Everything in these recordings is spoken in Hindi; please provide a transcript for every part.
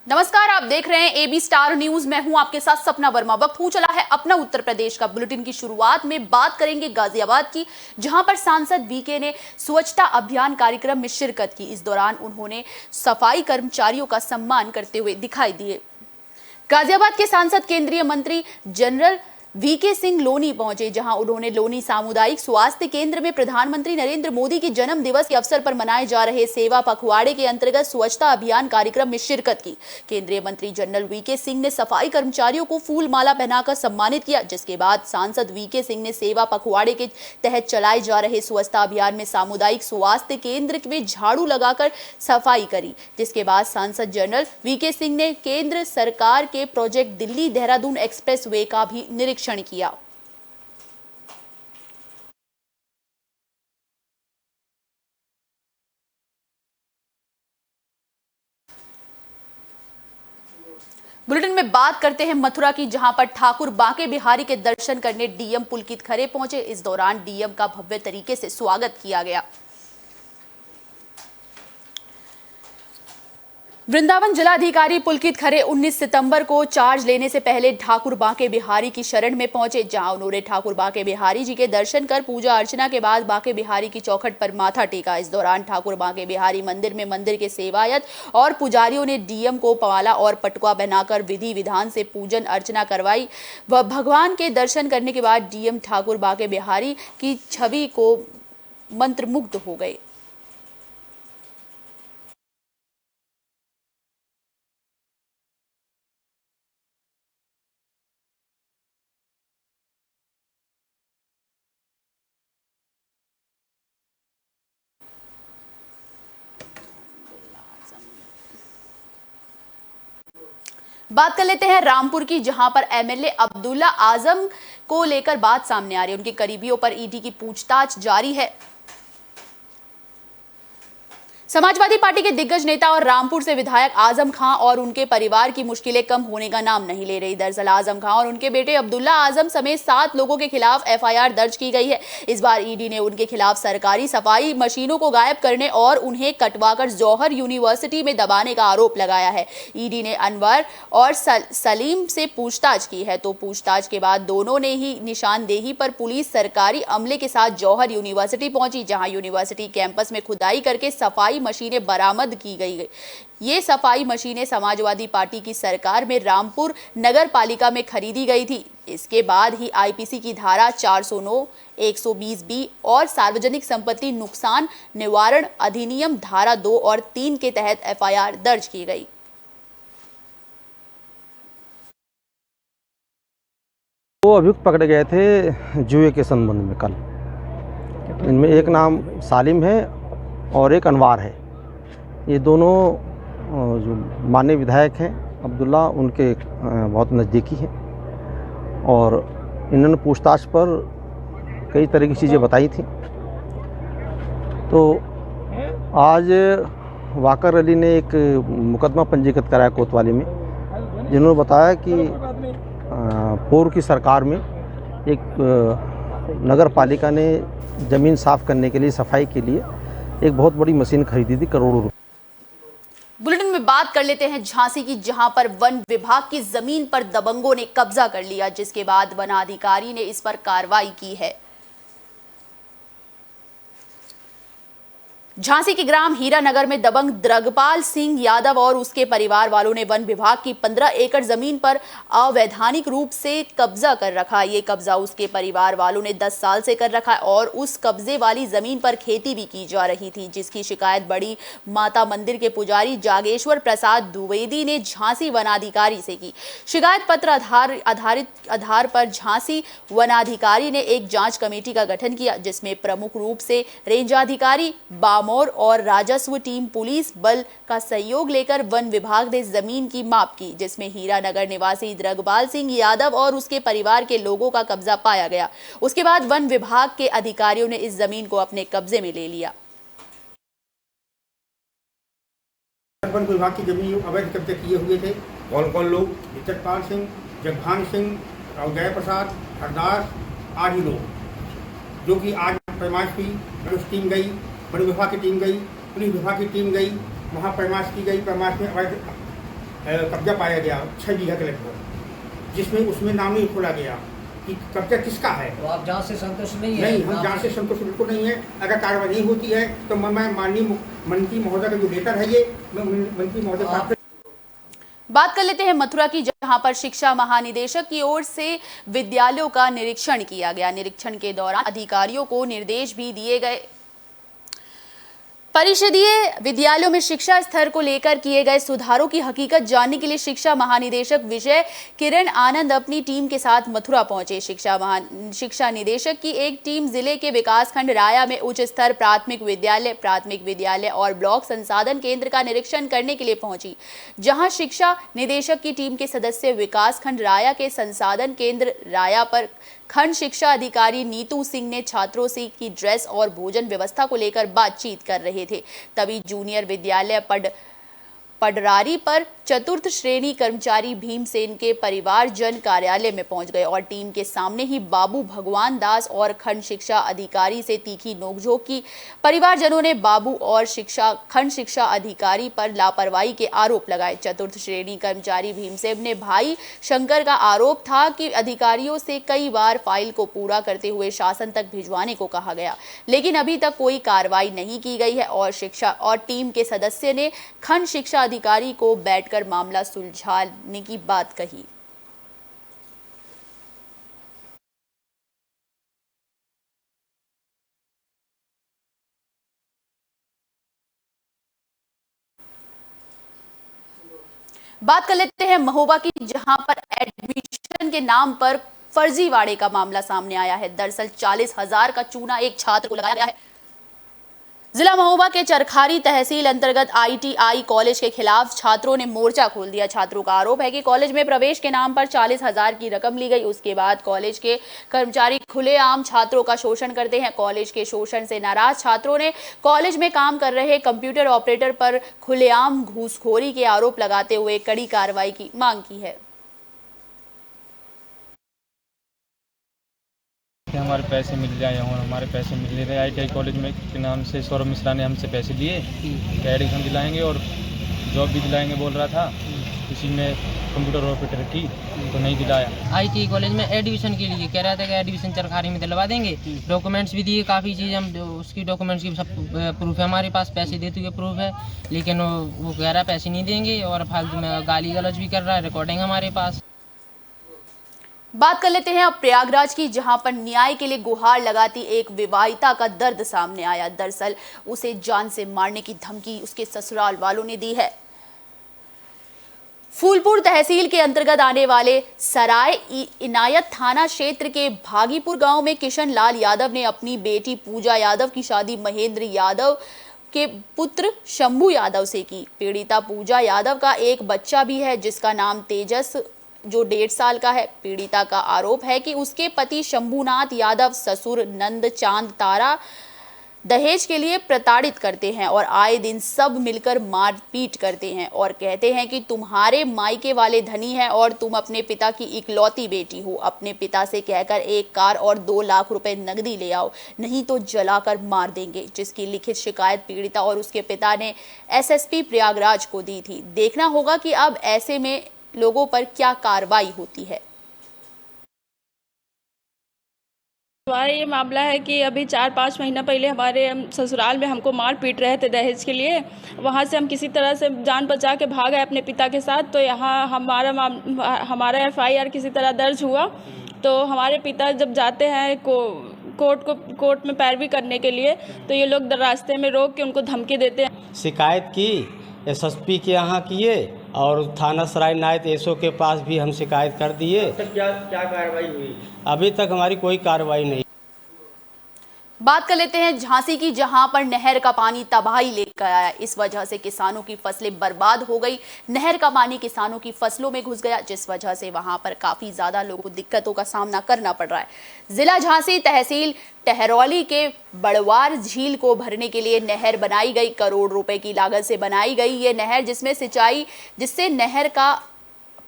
नमस्कार, आप देख रहे हैं एबी स्टार न्यूज। मैं हूं आपके साथ सपना वर्मा। वक्त हो चला है अपना उत्तर प्रदेश का। बुलेटिन की शुरुआत में बात करेंगे गाजियाबाद की, जहां पर सांसद वीके ने स्वच्छता अभियान कार्यक्रम में शिरकत की। इस दौरान उन्होंने सफाई कर्मचारियों का सम्मान करते हुए दिखाई दिए। गाजियाबाद के सांसद केंद्रीय मंत्री जनरल वीके सिंह लोनी पहुंचे, जहां उन्होंने लोनी सामुदायिक स्वास्थ्य केंद्र में प्रधानमंत्री नरेंद्र मोदी के जन्म दिवस के अवसर पर मनाए जा रहे सेवा पखवाड़े के अंतर्गत स्वच्छता अभियान कार्यक्रम में शिरकत की। केंद्रीय मंत्री जनरल वीके सिंह ने सफाई कर्मचारियों को फूल माला पहनाकर सम्मानित किया, जिसके बाद सांसद वीके सिंह ने सेवा पखवाड़े के तहत चलाए जा रहे स्वच्छता अभियान में सामुदायिक स्वास्थ्य केंद्र में झाड़ू लगाकर सफाई करी। जिसके बाद सांसद जनरल वीके सिंह ने केंद्र सरकार के project Delhi Dehradun express way का भी निरीक्षण किया। बुलेटिन में बात करते हैं मथुरा की, जहां पर ठाकुर बांके बिहारी के दर्शन करने डीएम पुलकित खरे पहुंचे। इस दौरान डीएम का भव्य तरीके से स्वागत किया गया। वृंदावन जिलाधिकारी पुलकित खरे 19 सितंबर को चार्ज लेने से पहले ठाकुर बांके बिहारी की शरण में पहुंचे, जहां उन्होंने ठाकुर बांके बिहारी जी के दर्शन कर पूजा अर्चना के बाद बांके बिहारी की चौखट पर माथा टेका। इस दौरान ठाकुर बांके बिहारी मंदिर में मंदिर के सेवायत और पुजारियों ने डीएम को माला और पटुआ पहनाकर विधि विधान से पूजन अर्चना करवाई। वह भगवान के दर्शन करने के बाद डीएम ठाकुर बांके बिहारी की छवि को मंत्रमुग्ध हो गए। बात कर लेते हैं रामपुर की, जहां पर एमएलए अब्दुल्ला आजम को लेकर बात सामने आ रही है। उनके करीबियों पर ईडी की पूछताछ जारी है। समाजवादी पार्टी के दिग्गज नेता और रामपुर से विधायक आजम खां और उनके परिवार की मुश्किलें कम होने का नाम नहीं ले रही। दरअसल आजम खां और उनके बेटे अब्दुल्ला आजम समेत 7 लोगों के खिलाफ एफआईआर दर्ज की गई है। इस बार ईडी ने उनके खिलाफ सरकारी सफाई मशीनों को गायब करने और उन्हें कटवाकर जौहर यूनिवर्सिटी में दबाने का आरोप लगाया है। ईडी ने अनवर और सलीम से पूछताछ की है, तो पूछताछ के बाद दोनों ने ही निशानदेही पर पुलिस सरकारी अमले के साथ जौहर यूनिवर्सिटी पहुंची, जहां यूनिवर्सिटी कैंपस में खुदाई करके सफाई मशीनें बरामद की गई। ये सफाई मशीनें समाजवादी पार्टी की सरकार में रामपुर नगर पालिका में खरीदी गई थी। इसके बाद ही आईपीसी की धारा 409, 120B और सार्वजनिक संपत्ति नुकसान निवारण अधिनियम धारा 2 और 3 के तहत एफआईआर दर्ज की गई। वो अभियुक्त पकड़े गए थे जुए के संबंध में कल। इनमें एक नाम सालिम है और एक अनवार है। ये दोनों जो माननीय विधायक हैं अब्दुल्ला, उनके बहुत नज़दीकी हैं और इन्होंने पूछताछ पर कई तरह की चीज़ें बताई थी। तो आज वाकर अली ने एक मुकदमा पंजीकृत कराया कोतवाली में, जिन्होंने बताया कि पूर्व की सरकार में एक नगर पालिका ने ज़मीन साफ़ करने के लिए, सफाई के लिए एक बहुत बड़ी मशीन खरीदी थी, करोड़ों रुपए। बुलेटिन में बात कर लेते हैं झांसी की, जहां पर वन विभाग की जमीन पर दबंगों ने कब्जा कर लिया, जिसके बाद वनाधिकारी ने इस पर कार्रवाई की है। झांसी के ग्राम हीरानगर में दबंग द्रगपाल सिंह यादव और उसके परिवार वालों ने वन विभाग की 15 एकड़ जमीन पर अवैधानिक रूप से कब्जा कर रखा। ये कब्जा उसके परिवार वालों ने 10 साल से कर रखा है और उस कब्जे वाली जमीन पर खेती भी की जा रही थी, जिसकी शिकायत बड़ी माता मंदिर के पुजारी जागेश्वर प्रसाद द्विवेदी ने झांसी वनाधिकारी से की। शिकायत पत्र आधार पर झांसी वनाधिकारी ने एक जांच कमेटी का गठन किया, जिसमें प्रमुख रूप से रेंजाधिकारी मोर और राजस्व टीम पुलिस बल का सहयोग लेकर वन विभाग ने जमीन की माप की, जिसमें हीरानगर निवासी द्रगपाल सिंह यादव और उसके परिवार के लोगों का कब्जा पाया गया। उसके बाद वन विभाग के अधिकारियों ने इस जमीन को अपने कब्जे में ले लिया। वन विभाग की जमीन अवैध कब्जे किए हुए थे। कौन कौन लोग? चित्रपाल सिंह, जगभान सिंह, जय प्रसाद, हरदास आदि लोग, जो कि आज पैमाइश हुई। टीम गई, वन विभाग की टीम गई, पुलिस विभाग की टीम गई, वहाँ पैमाइश की गई। पैमाइश में कब्जा पाया गया 6 बीघा के लगभग, जिसमें उसमें नाम ही खोला गया कि कब्जा किसका है। तो आप जांच से संतुष्ट नहीं है? नहीं, हम जांच से संतुष्ट बिल्कुल नहीं है। अगर कार्रवाई नहीं होती है तो मैं माननीय मंत्री महोदय का जो लेटर है ये मैं मंत्री महोदय बात कर लेते हैं मथुरा की, जहां पर शिक्षा महानिदेशक की ओर से विद्यालयों का निरीक्षण किया गया। निरीक्षण के दौरान अधिकारियों को निर्देश भी दिए गए। परिषदीय विद्यालयों में शिक्षा स्तर को लेकर किए गए सुधारों की हकीकत जानने के लिए शिक्षा महानिदेशक विजय किरण आनंद अपनी टीम के साथ मथुरा पहुंचे। शिक्षा निदेशक की एक टीम जिले के विकासखंड राया में उच्च स्तर प्राथमिक विद्यालय और ब्लॉक संसाधन केंद्र का निरीक्षण करने के लिए पहुंची, जहां शिक्षा निदेशक की टीम के सदस्य विकासखंड राया के संसाधन केंद्र राया पर खंड शिक्षा अधिकारी नीतू सिंह ने छात्रों से की ड्रेस और भोजन व्यवस्था को लेकर बातचीत कर रहे थे। तभी जूनियर विद्यालय पडरारी पर चतुर्थ श्रेणी कर्मचारी भीमसेन के परिवारजन कार्यालय में पहुंच गए और टीम के सामने ही बाबू भगवान दास और खंड शिक्षा अधिकारी से तीखी नोकझोंक की। परिवारजनों ने बाबू और खंड शिक्षा अधिकारी पर लापरवाही के आरोप लगाए। चतुर्थ श्रेणी कर्मचारी भीमसेन ने भाई शंकर का आरोप था कि अधिकारियों से कई बार फाइल को पूरा करते हुए शासन तक भिजवाने को कहा गया, लेकिन अभी तक कोई कार्रवाई नहीं की गई है और टीम के सदस्य ने खंड शिक्षा अधिकारी को बैठकर मामला सुलझाने की बात कही। बात कर लेते हैं महोबा की, जहां पर एडमिशन के नाम पर फर्जीवाड़े का मामला सामने आया है। दरअसल 40,000 का चूना एक छात्र को लगाया गया है। जिला महोबा के चरखारी तहसील अंतर्गत ITI कॉलेज के खिलाफ छात्रों ने मोर्चा खोल दिया। छात्रों का आरोप है कि कॉलेज में प्रवेश के नाम पर 40,000 की रकम ली गई। उसके बाद कॉलेज के कर्मचारी खुलेआम छात्रों का शोषण करते हैं। कॉलेज के शोषण से नाराज छात्रों ने कॉलेज में काम कर रहे कंप्यूटर ऑपरेटर पर खुलेआम घूसखोरी के आरोप लगाते हुए कड़ी कार्रवाई की मांग की है। हमारे पैसे मिल जाए और हमारे पैसे मिल नहीं रहे। ITI कॉलेज में के नाम से सौरभ मिश्रा ने हमसे पैसे लिए कि एडमिशन दिलाएंगे और जॉब भी दिलाएंगे बोल रहा था, इसी में कंप्यूटर ऑपरेटर की तो नहीं दिलाया। ITI कॉलेज में एडमिशन के लिए कह रहा था कि एडमिशन चरखारी में दिलवा देंगे। डॉक्यूमेंट्स भी दिए, काफ़ी चीज़ हम उसकी डॉक्यूमेंट्स की सब प्रूफ है हमारे पास, पैसे देते हुए प्रूफ है, लेकिन वो कह रहा है पैसे नहीं देंगे और फालतू में गाली गलौज भी कर रहा है। रिकॉर्डिंग हमारे पास। बात कर लेते हैं अब प्रयागराज की, जहां पर न्याय के लिए गुहार लगाती एक विवाहिता का दर्द सामने आया। दरअसल उसे जान से मारने की धमकी उसके ससुराल वालों ने दी है। फूलपुर तहसील के अंतर्गत आने वाले सराय इनायत थाना क्षेत्र के भागीपुर गांव में किशन लाल यादव ने अपनी बेटी पूजा यादव की शादी महेंद्र यादव के पुत्र शंभू यादव से की। पीड़िता पूजा यादव का एक बच्चा भी है, जिसका नाम तेजस जो 1.5 साल का है। पीड़िता का आरोप है कि उसके पति शंभूनाथ यादव ससुर नंद चांद तारा दहेज के लिए प्रताड़ित करते हैं और आए दिन सब मिलकर मारपीट करते हैं और कहते हैं कि तुम्हारे मायके वाले धनी हैं और तुम अपने पिता की इकलौती बेटी हो। अपने पिता से कहकर 1 कार और 2 लाख रुपए नकदी ले आओ, नहीं तो जलाकर मार देंगे, जिसकी लिखित शिकायत पीड़िता और उसके पिता ने SSP प्रयागराज को दी थी। देखना होगा कि अब ऐसे में लोगों पर क्या कार्रवाई होती है। हमारा ये मामला है कि अभी 4-5 महीना पहले हमारे ससुराल में हमको मार पीट रहे थे दहेज के लिए। वहाँ से हम किसी तरह से जान बचा के भाग आए अपने पिता के साथ। तो यहाँ हमारा FIR किसी तरह दर्ज हुआ। तो हमारे पिता जब जाते हैं कोर्ट में पैरवी करने के लिए, तो ये लोग रास्ते में रोक के उनको धमकी देते हैं। शिकायत की SSP के यहाँ किए और थाना सराय नायत SO के पास भी हम शिकायत कर दिए। क्या कार्रवाई हुई? अभी तक हमारी कोई कार्रवाई नहीं। बात कर लेते हैं झांसी की, जहां पर नहर का पानी तबाही लेकर आया। इस वजह से किसानों की फसलें बर्बाद हो गई। नहर का पानी किसानों की फसलों में घुस गया, जिस वजह से वहां पर काफी ज्यादा लोगों को दिक्कतों का सामना करना पड़ रहा है। जिला झांसी तहसील टहरौली के बड़वार झील को भरने के लिए नहर बनाई गई। करोड़ रुपए की लागत से बनाई गई ये नहर, जिससे नहर का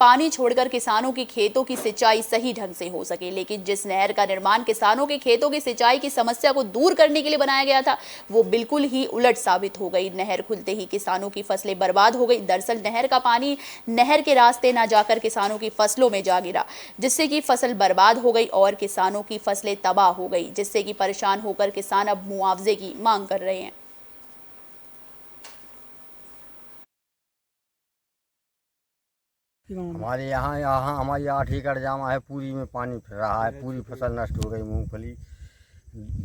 पानी छोड़कर किसानों की खेतों की सिंचाई सही ढंग से हो सके। लेकिन जिस नहर का निर्माण किसानों के खेतों की सिंचाई की समस्या को दूर करने के लिए बनाया गया था, वो बिल्कुल ही उलट साबित हो गई। नहर खुलते ही किसानों की फसलें बर्बाद हो गई। दरअसल नहर का पानी नहर के रास्ते ना जाकर किसानों की फसलों में जा गिरा, जिससे कि फसल बर्बाद हो गई और किसानों की फसलें तबाह हो गई, जिससे कि परेशान होकर किसान अब मुआवजे की मांग कर रहे हैं। हमारे यहाँ हमारी 8 एकड़ जामा है, पूरी में पानी फिर रहा है, पूरी फसल नष्ट हो गई। मूंगफली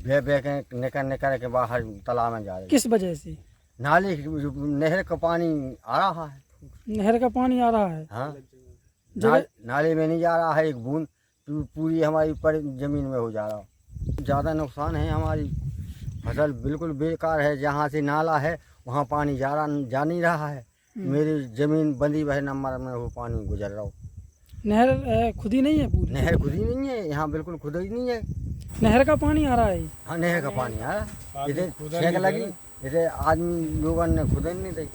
बह बह के निकल के बाहर तालाब में जा रही। किस वजह से? नाली नहर का पानी आ रहा है। नहर का पानी आ रहा है? हाँ, नाले में नहीं जा रहा है एक बूंद, पूरी हमारी ऊपर जमीन में हो जा रहा। ज़्यादा नुकसान है, हमारी फसल बिल्कुल बेकार है। जहाँ से नाला है वहाँ पानी जा नहीं रहा है। मेरी ज़मीन बंदी वह नंबर में वो पानी गुजर रहा हो। नहर खुदी नहीं है? पूरी नहर खुदी नहीं है, यहाँ बिल्कुल खुदी नहीं है। नहर का पानी आ रहा है? हाँ, नहर का पानी आ रहा है। इधर छेक लगी, इधर आदमी लोगों ने खुदे नहीं दी।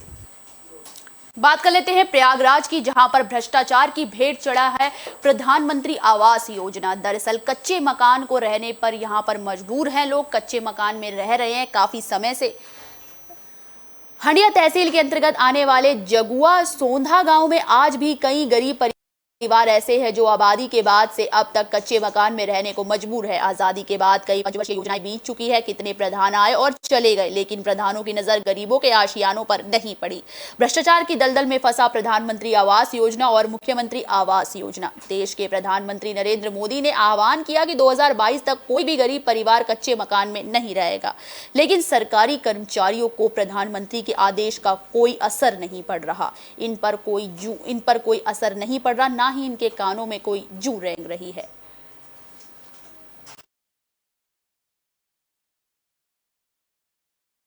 बात कर लेते हैं प्रयागराज की, जहां पर भ्रष्टाचार की भेंट चढ़ा है प्रधानमंत्री आवास योजना। दरअसल कच्चे मकान को रहने पर यहां पर मजबूर हैं लोग, कच्चे मकान में रह रहे हैं काफी समय से। हंडिया तहसील के अंतर्गत आने वाले जगुआ सोंधा गांव में आज भी कई गरीब परिवार ऐसे हैं जो आबादी के बाद से अब तक कच्चे मकान में रहने को मजबूर है। आजादी के बाद कई पंचवर्षीय योजनाएं बीत चुकी है, कितने प्रधान आए और चले गए, लेकिन प्रधानों की नजर गरीबों के आशियानों पर नहीं पड़ी। भ्रष्टाचार की दलदल में फंसा प्रधानमंत्री आवास योजना और मुख्यमंत्री आवास योजना। देश के प्रधानमंत्री नरेंद्र मोदी ने आह्वान किया कि 2022 तक कोई भी गरीब परिवार कच्चे मकान में नहीं रहेगा, लेकिन सरकारी कर्मचारियों को प्रधानमंत्री के आदेश का कोई असर नहीं पड़ रहा। इन पर कोई असर नहीं पड़ रहा, ना ही इनके कानों में कोई जू रेंग रही है।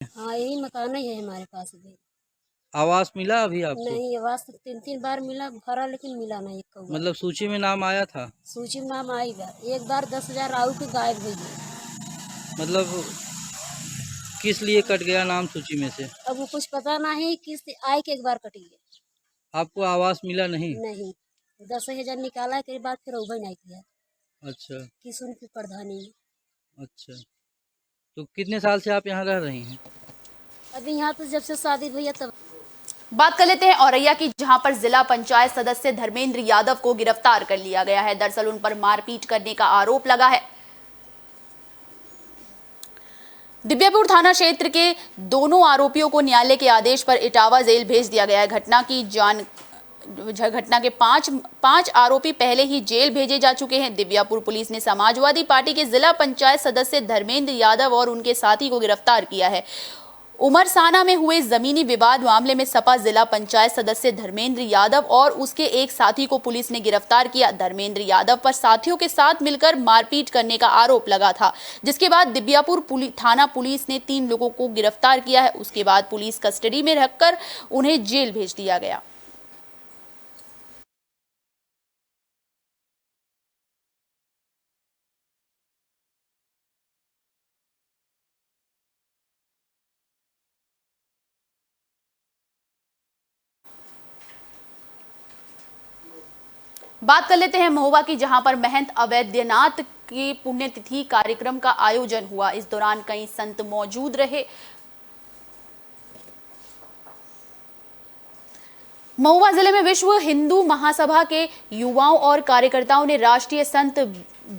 हाँ, यही मकान ही है हमारे पास भी। आवास मिला अभी आपको? नहीं, आवास 3 बार मिला, भरा, लेकिन मिला नहीं एक कौवा। मतलब सूची में नाम आया था? सूची में नाम आई बार, एक बार 10,000 आऊ के गायब हो गई। मतलब किस लिए कट गया नाम सूची में से? अब वो कुछ पता नहीं, किस आए के एक बार कट गया। आपको आवास मिला नहीं? नहीं, 10,000 निकाला के बाद फिर उभर नहीं किया। अच्छा, किस उनकी प्रधानी में। अच्छा, तो कितने साल से आप यहाँ रह रही हैं? अभी यहाँ तो जब से शादी हुई है तब। बात कर लेते हैं औरैया की, जहां पर जिला पंचायत सदस्य धर्मेंद्र यादव को गिरफ्तार कर लिया गया है। दरअसल उन पर मारपीट करने का आरोप लगा है। दिव्यापुर थाना क्षेत्र के दोनों आरोपियों को न्यायालय के आदेश पर इटावा जेल भेज दिया गया है। घटना के पांच आरोपी पहले ही जेल भेजे जा चुके हैं। दिव्यापुर पुलिस ने समाजवादी पार्टी के जिला पंचायत सदस्य धर्मेंद्र यादव और उनके साथी को गिरफ्तार किया है। उमरसाना में हुए जमीनी विवाद मामले में सपा जिला पंचायत सदस्य धर्मेंद्र यादव और उसके एक साथी को पुलिस ने गिरफ्तार किया। धर्मेंद्र यादव पर साथियों के साथ मिलकर मारपीट करने का आरोप लगा था, जिसके बाद दिव्यापुर थाना पुलिस ने 3 लोगों को गिरफ्तार किया है। उसके बाद पुलिस कस्टडी में रखकर उन्हें जेल भेज दिया गया। बात कर लेते हैं महोबा की, जहां पर महंत अवैधनाथ की पुण्यतिथि कार्यक्रम का आयोजन हुआ। इस दौरान कई संत मौजूद रहे। महोबा जिले में विश्व हिंदू महासभा के युवाओं और कार्यकर्ताओं ने राष्ट्रीय संत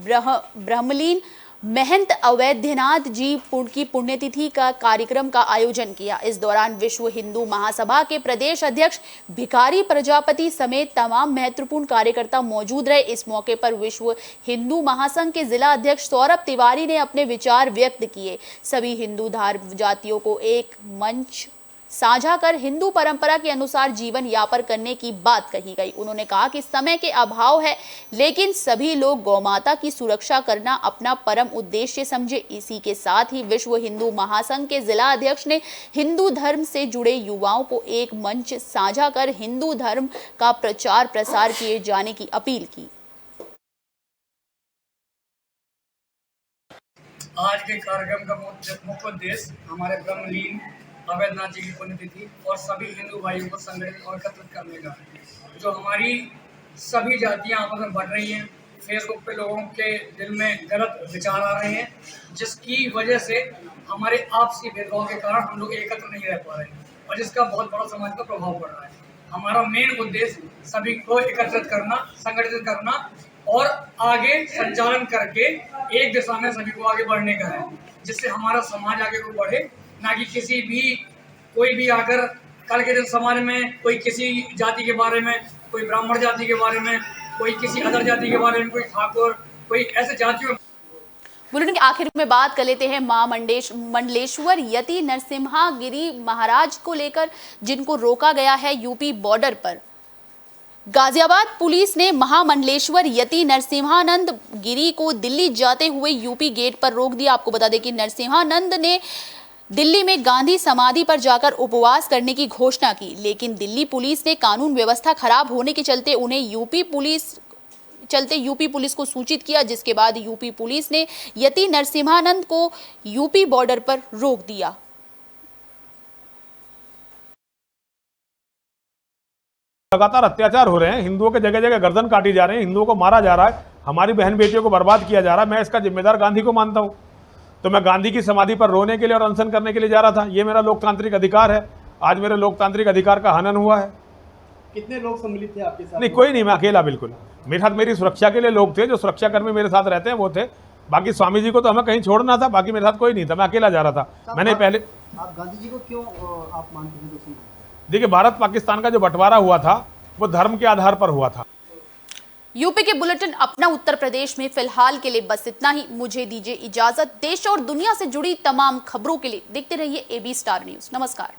ब्रह्मलीन महंत अवैधनाथ जी की पुण्यतिथि का कार्यक्रम का आयोजन किया। इस दौरान विश्व हिंदू महासभा के प्रदेश अध्यक्ष भिखारी प्रजापति समेत तमाम महत्वपूर्ण कार्यकर्ता मौजूद रहे। इस मौके पर विश्व हिंदू महासंघ के जिला अध्यक्ष सौरभ तिवारी ने अपने विचार व्यक्त किए। सभी हिंदू धर्म जातियों को एक मंच साझा कर हिंदू परंपरा के अनुसार जीवन यापन करने की बात कही गई। उन्होंने कहा कि समय के अभाव है, लेकिन सभी लोग गौमाता की सुरक्षा करना अपना परम उद्देश्य समझे। इसी के साथ ही विश्व हिंदू महासंघ के जिला अध्यक्ष ने हिंदू धर्म से जुड़े युवाओं को एक मंच साझा कर हिंदू धर्म का प्रचार प्रसार किए जाने की अपील की। आज के कार्यक्रम का मुख्य उद्देश्य हमारे ब्रह्मलीन अवैधनाथ जी की पुण्यतिथि और सभी हिंदू भाइयों को संगठित और एकत्रित करने का, जो हमारी सभी जातियां आपस में बढ़ रही हैं। फेसबुक पे लोगों के दिल में गलत विचार आ रहे हैं, जिसकी वजह से हमारे आपसी भेदभाव के कारण हम लोग एकत्र नहीं रह पा रहे हैं और जिसका बहुत बड़ा समाज पर प्रभाव पड़ रहा है। हमारा मेन उद्देश्य सभी को एकत्रित करना, संगठित करना और आगे संचालन करके एक दिशा में सभी को आगे बढ़ने का है, जिससे हमारा समाज आगे को बढ़े। ना कि किसी भी कोई भी आकर कल के दिन समाज में कोई किसी जाति के बारे में, कोई ब्राह्मण जाति के बारे में, कोई किसी अदर जाति के बारे में, कोई ठाकुर, कोई ऐसे जातियों। बुलेटिन के आखिर में बात कर लेते हैं मां मंडलेश्वर यति नरसिम्हा-गिरी महाराज को लेकर, जिनको रोका गया है यूपी बॉर्डर पर। गाजियाबाद पुलिस ने महामंडलेश्वर यति नरसिम्हानंद गिरी को दिल्ली जाते हुए यूपी गेट पर रोक दिया। आपको बता दें कि नरसिम्हानंद ने दिल्ली में गांधी समाधि पर जाकर उपवास करने की घोषणा की, लेकिन दिल्ली पुलिस ने कानून व्यवस्था खराब होने के चलते उन्हें यूपी पुलिस को सूचित किया, जिसके बाद यूपी पुलिस ने यति नरसिम्हानंद को यूपी बॉर्डर पर रोक दिया। लगातार अत्याचार हो रहे हैं, हिंदुओं के जगह जगह गर्दन काटी जा रही है, हिंदुओं को मारा जा रहा है, हमारी बहन बेटियों को बर्बाद किया जा रहा है। मैं इसका जिम्मेदार गांधी को मानता हूं। तो मैं गांधी की समाधि पर रोने के लिए और अनशन करने के लिए जा रहा था। ये मेरा लोकतांत्रिक अधिकार है। आज मेरे लोकतांत्रिक अधिकार का हनन हुआ है। कितने लोग सम्मिलित थे आपके साथ? नहीं, कोई नहीं, मैं अकेला, बिल्कुल। मेरे साथ मेरी सुरक्षा के लिए लोग थे, जो सुरक्षाकर्मी मेरे साथ रहते हैं वो थे। बाकी स्वामी जी को तो हमें कहीं छोड़ना था, बाकी मेरे साथ कोई नहीं था, मैं अकेला जा रहा था। मैंने पहले, आप गांधी जी को क्यों आप मानते हैं? देखिए, भारत पाकिस्तान का जो बंटवारा हुआ था वो धर्म के आधार पर हुआ था। यूपी के बुलेटिन अपना उत्तर प्रदेश में फिलहाल के लिए बस इतना ही। मुझे दीजिए इजाजत। देश और दुनिया से जुड़ी तमाम खबरों के लिए देखते रहिए AB स्टार न्यूज। नमस्कार।